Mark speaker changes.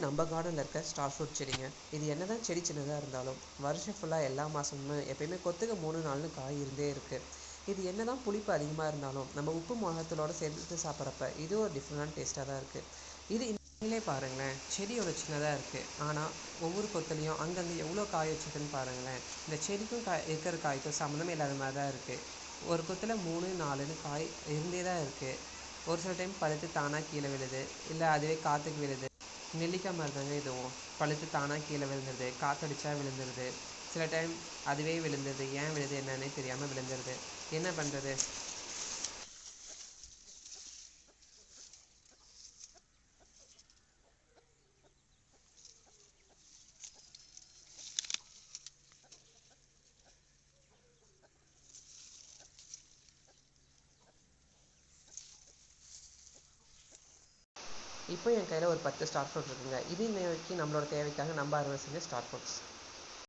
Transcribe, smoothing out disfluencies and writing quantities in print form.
Speaker 1: நம்ம கார்டனில் இருக்க ஸ்டார் ஃப்ரூட் செடிங்க. இது என்ன தான் செடி சின்னதாக இருந்தாலும் வருஷம் ஃபுல்லாக எல்லா மாதமும் எப்பயுமே கொத்துக்கு 3-4 காய் இருந்தே இருக்குது. இது என்ன தான் புளிப்பு அதிகமாக இருந்தாலும் நம்ம உப்பு மிளகாத்தூளோடு சேர்த்து சாப்பிட்றப்ப இது ஒரு டிஃப்ரெண்டான டேஸ்ட்டாக தான் இருக்குது. இது நீங்களே பாருங்களேன், செடியோட சின்னதாக இருக்குது, ஆனால் ஒவ்வொரு கொத்துலேயும் அங்கங்கே எவ்வளோ காய் வச்சுருக்குன்னு பாருங்களேன். இந்த செடிக்கும் இருக்கிற காய்க்கும் சம்மந்தமே இல்லாத மாதிரி தான் இருக்குது. ஒரு கொத்தில் 3-4ன்னு காய் இருந்தே தான் இருக்குது. ஒரு சில டைம் பழுத்து தானாக கீழே விழுது, இல்லை அதுவே காற்றுக்கு விழுது. நெல்லிக்காய் மாதிரி தாங்க இதுவும், பழுத்து தானாக கீழே விழுந்துருது, காற்றடிச்சா விழுந்துருது. சில டைம் அதுவே விழுந்துருது, ஏன் விழுது என்னன்னே தெரியாமல் விழுந்துருது. என்ன பண்ணுறது? இப்போ என் கையில் ஒரு 10 ஸ்டார் ஃப்ரூட் இருக்குங்க. இது இன்ன வரைக்கும் நம்மளோட தேவைக்காக நம்ம அறுவடை செஞ்ச ஸ்டார் ஃப்ரூட்ஸ்.